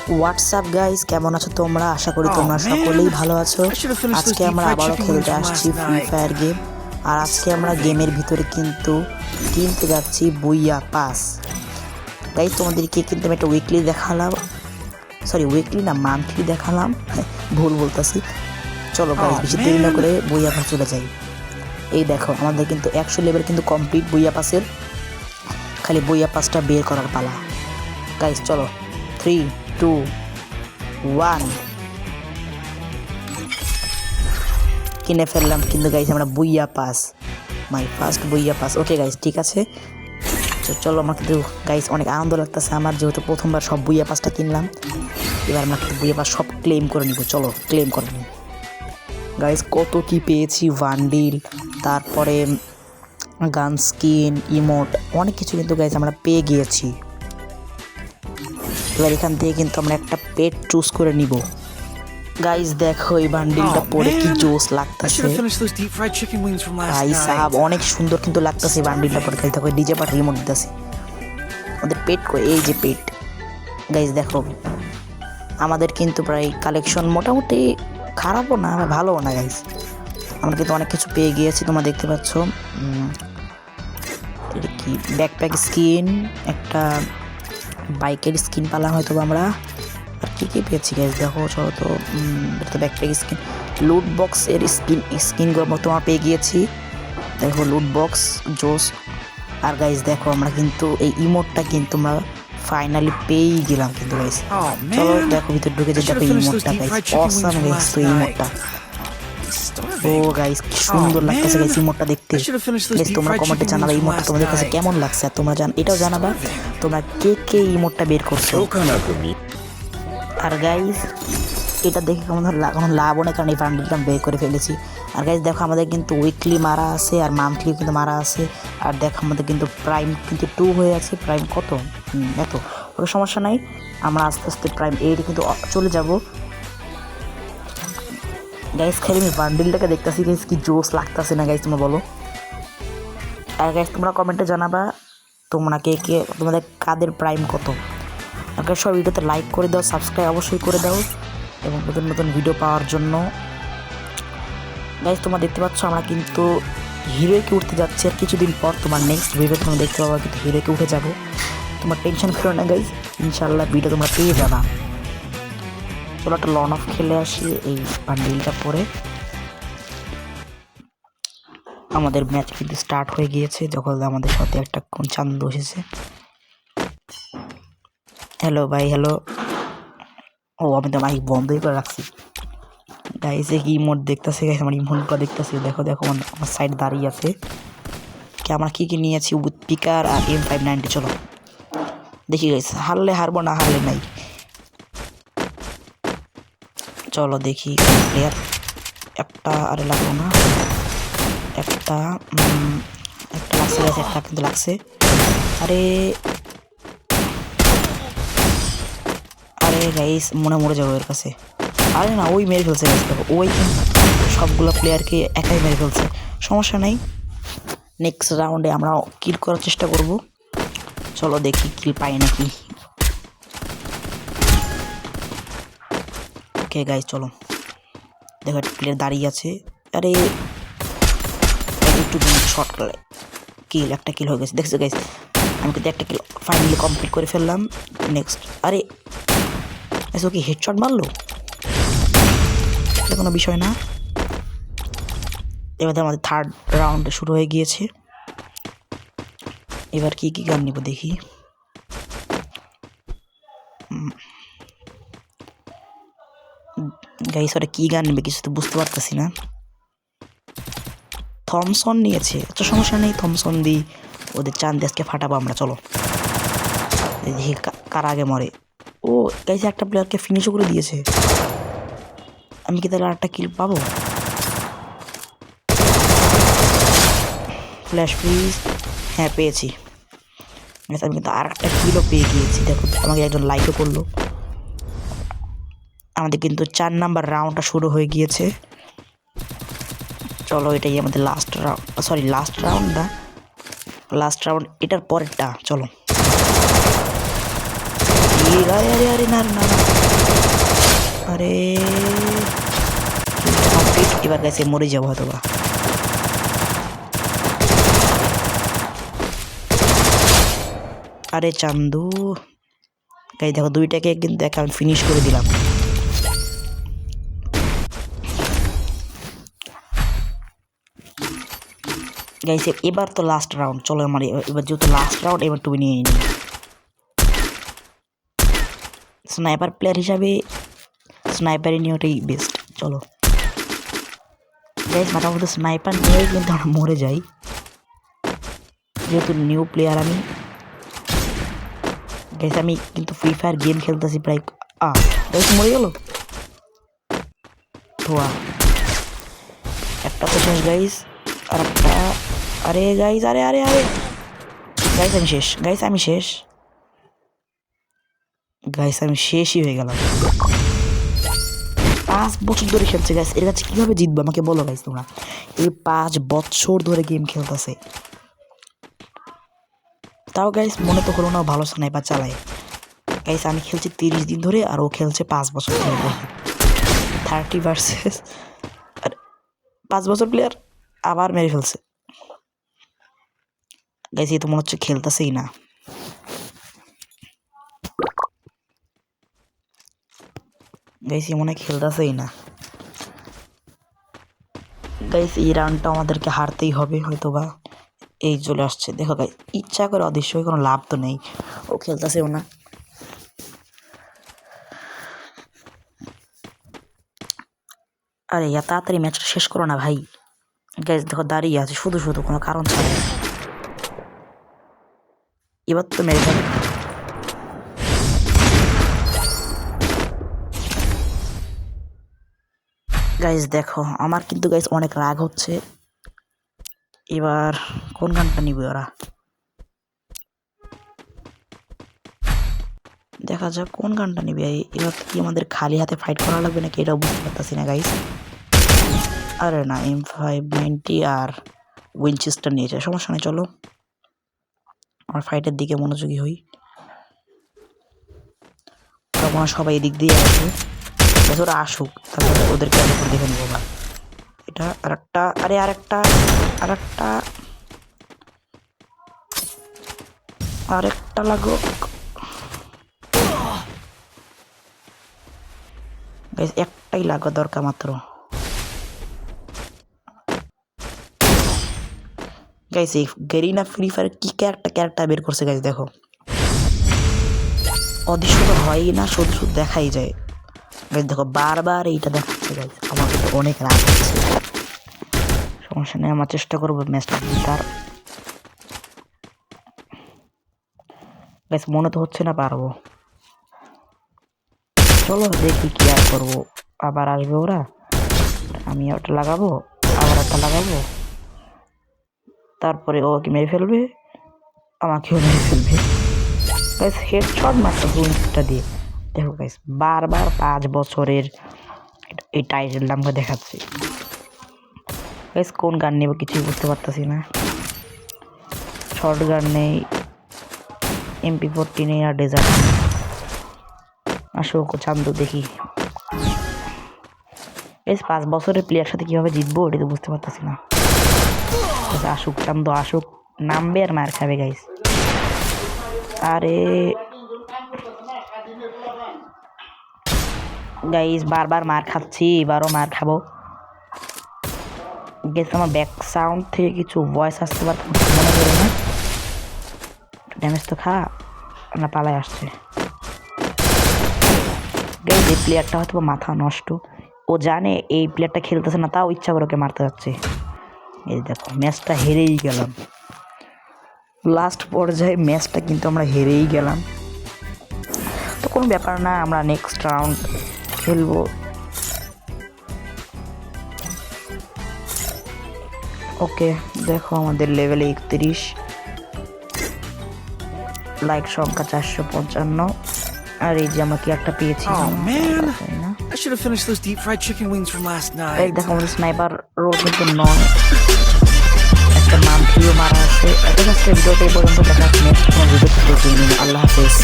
WhatsApp guys, কেমন আছো তোমরা? আশা করি তোমরা সকলেই ভালো আছো। আজকে আমরা আবারও খেলতে আসছি ফ্রি ফায়ার গেম। আর আজকে আমরা গেমের ভিতরে কিন্তু কিনতে যাচ্ছি বুইয়া পাস। গাইস, তোমাদেরকে কিন্তু আমি একটা উইকলি দেখালাম, সরি উইকলি না মান্থলি দেখালাম, ভুল বলতেছি। চলো গাইস, বেশি দেরি না করে বুইয়া পাস চলে যাই। এই দেখো, আমাদের কিন্তু 100 লেভেল কিন্তু কমপ্লিট বুইয়া পাসের। খালি বুইয়া পাসটা বের করার পালা। গাইস চলো, 3, 2, 1 কিনে ফেললাম কিন্তু গাইস আমরা Booyah pass, my first Booyah pass. Okay guys, ঠিক আছে, চলো। আমার কিন্তু গাইস অনেক আনন্দ লাগতেছে আমার, যেহেতু প্রথমবার সব বুইয়া পাসটা কিনলাম। এবার আমরা কিন্তু বুইয়া পাস সব ক্লেম করে নিব। চলো ক্লেম করে নিব গাইস। কত কি পেয়েছি, বান্ডিল, তারপরে গান স্কিন, ইমোট, অনেক কিছু কিন্তু গাইস আমরা পেয়ে গিয়েছি। এবার এখান থেকে কিন্তু আমরা একটা পেট চুজ করে নিব। গাইস দেখো, এই বান্ডিলটা পরে কি জোস লাগতেছে ভাই সাহাব, অনেক সুন্দর কিন্তু লাগতেছে বান্ডিলটা পরে। খালি দেখো ডিজে পাট রিমোট দিতেছে আমাদের পেট কই, এই যে পেট। গাইস দেখো, আমাদের কিন্তু প্রায় কালেকশন মোটামুটি খারাপও না, ভালোও না গাইস। আমরা কিন্তু অনেক কিছু পেয়ে গিয়েছি, তোমরা দেখতে পাচ্ছ। এটা কি ব্যাকপ্যাক স্কিন, একটা বাইকের স্কিন পালাম হয়তো আমরা। আর কী কী পেয়েছি গাইস দেখো, চলো তো। এটা তো ব্যাকপ্যাক স্কিন, লুট বক্সের স্কিনগুলো তোমার পেয়ে গিয়েছি। দেখো লুট বক্স জোস। আর গাইস দেখো, আমরা কিন্তু এই ইমোটটা কিন্তু আমরা ফাইনালি পেয়েই গেলাম কিন্তু গাইস। চলো দেখো ভিতরে ঢুকে যে দেখো ইমোটটা গাইস, অসাম গাইস তো ইমোটটা। ও গাইস কি সুন্দর লাগতেছে গাইস ইমোটটা দেখতে। গাইস তোমরা কমেন্টে জানাবা ইমোটটা তোমাদের কাছে কেমন লাগছে। আর তোমরা এটাও জানাবা তোমরা কে কে ইমোটটা বের করছো। আর গাইস এটা দেখে কেমন লাভও নেই, কারণ এই বান্ডিলটা বের করে ফেলেছি। আর গাইস দেখো, আমাদের কিন্তু উইকলি মারা আছে আর মান্থলি কিন্তু মারা আছে। আর দেখো আমাদের কিন্তু প্রাইম কিন্তু 2 হয়ে আছে। প্রাইম কত? এত ওটা সমস্যা নাই, আমরা আস্তে আস্তে প্রাইম 8 কিন্তু চলে যাব। গাইস খালি আমি বান্ডিলটাকে দেখতেছি গাইস, কি জোস লাগতেছে না গাইস, তোমরা বলো। আর গাইস তোমরা কমেন্টে জানাবা তোমরা কে কে তোমাদের কাদের প্রাইম কত। আর গাইস সব ভিডিওতে লাইক করে দাও, সাবস্ক্রাইব অবশ্যই করে দাও এবং নতুন নতুন ভিডিও পাওয়ার জন্য। গাইস তোমরা দেখতে পাচ্ছ আমরা কিন্তু হিরোকে উঠতে যাচ্ছি। আর কিছুদিন পর তোমার নেক্সট ভিডিও তোমরা দেখতে পাবো কিন্তু হিরোকে উঠে যাবো। তোমার টেনশন করো না গাইস, ইনশাল্লাহ ভিডিও তোমরা পেয়ে যাবা। চলো একটা লন অফ খেলে আসি এই বান্ডিলটা পরে। আমাদের ম্যাচ কিন্তু স্টার্ট হয়ে গিয়েছে, যখন আমাদের সাথে একটা কোন চান্দ এসেছে। হ্যালো ভাই, হ্যালো। ও আমি তো মাইক বন্ধই করে রাখছি গাইস। কি ইমোট দেখতেছে গাইস, আমার ইমোটটা দেখতেছে। দেখো দেখো আমার সাইড দাঁড়িয়ে আছে। কি আমরা কি কি নিয়েছি, উইথ পিকার আর M590। চলো দেখি গাইস, হারলে হারবো, না হারলে নাই। চলো দেখি প্লেয়ার একটা, আরে লাগলো না, একটা লাগছে গাইস, একটা কিন্তু লাগছে। আরে আরে গাইস মরে যাবো এর কাছে। আরে না, ওই মেরে ফেলছে গাইস। দেখো ওই সবগুলো প্লেয়ারকে একাই মেরে ফেলছে, সমস্যা নেই। নেক্সট রাউন্ডে আমরা কিল করার চেষ্টা করব। চলো দেখি কিল পাই নাকি। ওকে গাইস চলো, দেখো একটা প্লেয়ার দাঁড়িয়ে আছে। আরে একটু শর্ট করে কিল, একটা কিল হয়ে গেছে। দেখছো গাইস, আমি কিন্তু একটা কিল ফাইনালি কমপ্লিট করে ফেললাম। নেক্সট, আরে ও কি হেডশট মারলো? এটা কোনো বিষয় না। এবার আমাদের থার্ড রাউন্ড শুরু হয়ে গিয়েছে। এবার কি কি গান নিব দেখি। গাইস ওটা কি গান নেবে কিছু তো বুঝতে পারতেছি না। থমসন নিয়েছে, এত সমস্যা নেই, থমসন দিই। ওদের চাঁদ আজকে ফাটাবো আমরা। চলো দেখি কার আগে মরে। ও গাইস একটা প্লেয়ারকে ফিনিশও করে দিয়েছে। আমি কি তাহলে আরেকটা কিল পাবো? Flash please. হ্যাঁ পেয়েছি। আমি কিন্তু আর একটা কিলও পেয়ে গিয়েছি। দেখো আমাকে একজন লাইকও করলো। আমাদের কিন্তু 4 নাম্বার রাউন্ডটা শুরু হয়ে গিয়েছে। চলো এটাই আমাদের last round, sorry last round না, লাস্ট রাউন্ড এটার পরেরটা। চলো আরে আরে আরে না না আরে কমপ্লিট। এবার গাইস মরে যাবো হয়তো বা। আরে চান্দু গাইস দেখো দুইটাকে কিন্তু আমি ফিনিশ করে দিলাম। গাইস এবার তো লাস্ট রাউন্ড, চলো আমার এবার যেহেতু লাস্ট রাউন্ড এবার তুমি নিয়ে নিই। স্নাইপার প্লেয়ার হিসাবে স্নাইপারই নিয়েটাই বেস্ট। চলো গাইস মোটামুটি স্নাইপার নিয়েই কিন্তু আমরা মরে যাই, যেহেতু নিউ প্লেয়ার আমি। গাইস আমি কিন্তু ফ্রি ফায়ার গেম খেলতেছি প্রায়। গাইস মরে গেল ধোয়া। একটা তো শেষ গাইস, আর একটা। আরে গাইস আরে আরে আরে গাইস আমি শেষ, গাইস আমি শেষ, গাইস আমি শেষই হয়ে গেলাম। 5 বছর ধরে খেলছে গাইস, এর কাছে কিভাবে জিতবো আমাকে বলো গাইস তোমরা। এই 5 বছর ধরে গেম খেলতেছে, তাও গাইস মনে তো হলো না ভালো স্নাইপার চালায়। গাইস আমি খেলছি 30 দিন ধরে, আর ও খেলছে 5 বছর ধরে। 30 ভার্সেস 5 বছর প্লেয়ার আবার মেরে ফেলছে। গাইস এই তো মনে হচ্ছে খেলতেছেই না। গাইস মনে হয় খেলতেছেই না। গাইস এই রাউন্ডটা আমাদেরকে হারতেই হবে হয়তো বা। এই চলে আসছে দেখো গাইস, ইচ্ছা করে অদৃশ্য হয়ে কোনো লাভ তো নেই, ও খেলতেছেও না। আরে ইয়া তাড়াতাড়ি ম্যাচটা শেষ করো না ভাই। গাইস দেখো দাঁড়িয়ে আছে শুধু শুধু কোনো কারণ ছাড়া। এবার তো মেরে ফেলে। গাইস দেখো আমার কিন্তু গাইস অনেক রাগ হচ্ছে। এবার কোন গানটা নিবে ওরা, দেখা যাক কোন গানটা নিবে। এবার কি আমাদের খালি হাতে ফাইট করা লাগবে নাকি, এটাও বুঝতে পারতেছি না গাইস। আরে না M590 আর উইনচেস্টার নিয়েছে, সমস্যা নেই। চলো আমার ফাইটের দিকে মনোযোগী হই। ওরা সবাই এদিক দিয়ে আসবে, ওরা আসুক তারপরে ওদেরকে আমি দেখে নেবো। এটা আরেকটা, আরে আরেকটা আরেকটা আরেকটা লাগো। একটাই লাগো দরকার মাত্র। গাইস এই গেরিনা ফ্রি ফায়ার কি ক্যারেক্টার বের করছে গাইস দেখো, অদৃশ্য তো হয়ই না, শুধু শুধু দেখাই যায়। গাইস দেখো বারবার এইটা দেখাচ্ছে গাইস, আমার কিন্তু অনেক রাগ হচ্ছে। সমস্যা নেই, আমার চেষ্টা করবো ম্যাচটা জেতার। গাইস মনে তো হচ্ছে না পারবো। চলো দেখি কি আর করবো। আবার আসবে ওরা, আমি ওটা লাগাবো, আবার একটা লাগাবো, তারপরে ও কি মেরে ফেলবে, আমাকেও মেরে ফেলবে। গাইস হেডশট মারতে বুমটা দিয়ে দেখো গাইস, বারবার 5 বছরের এই টাইটেল নামটা দেখাচ্ছি। গাইস কোন গান নেব কিছুই বুঝতে পারতেছি না। শর্ট গান নেই, MP40 নেই, আর ডেজার্ট নেই। আসো চান্দু দেখি। গাইস 5 বছরের প্লেয়ার সাথে কিভাবে জিতবো এটা তো বুঝতে পারতেছি না। আসুক চান্দু আসুক, নামবে আর মার খাবে গাইস। আরে গাইস বারবার মার খাচ্ছি, এবারও মার খাবো। গেস আমার ব্যাক সাউন্ড থেকে কিছু ভয়েস আসতে পারত মনে করে না। ড্যামেজ তো খা না, পালায় আসছে। গাইস এই প্লেয়ারটা হয়তো মাথা নষ্ট, ও জানে এই প্লেয়ারটা খেলতেছে না, তাও ইচ্ছা করে ওকে মারতে যাচ্ছে। এই দেখো ম্যাচটা হেরেই গেলাম, লাস্ট পর্যায়ে ম্যাচটা কিন্তু আমরা হেরেই গেলাম। তো কোনো ব্যাপার না, আমরা নেক্সট রাউন্ড খেলবো। ওকে দেখো আমাদের লেভেল 31, লাইক সংখ্যা 455, আর এই যে আমরা কি একটা পেয়েছি। I should have finished those deep fried chicken wings from last night. এই দেখো আমাদের স্নাইপার রোল কিন্তু নয়, একটা মান্থলিও মারা আছে। এটা ভিডিওটা এই পর্যন্ত, দেখা নেক্সট কোনো ভিডিওতে। আল্লাহ হাফেজ।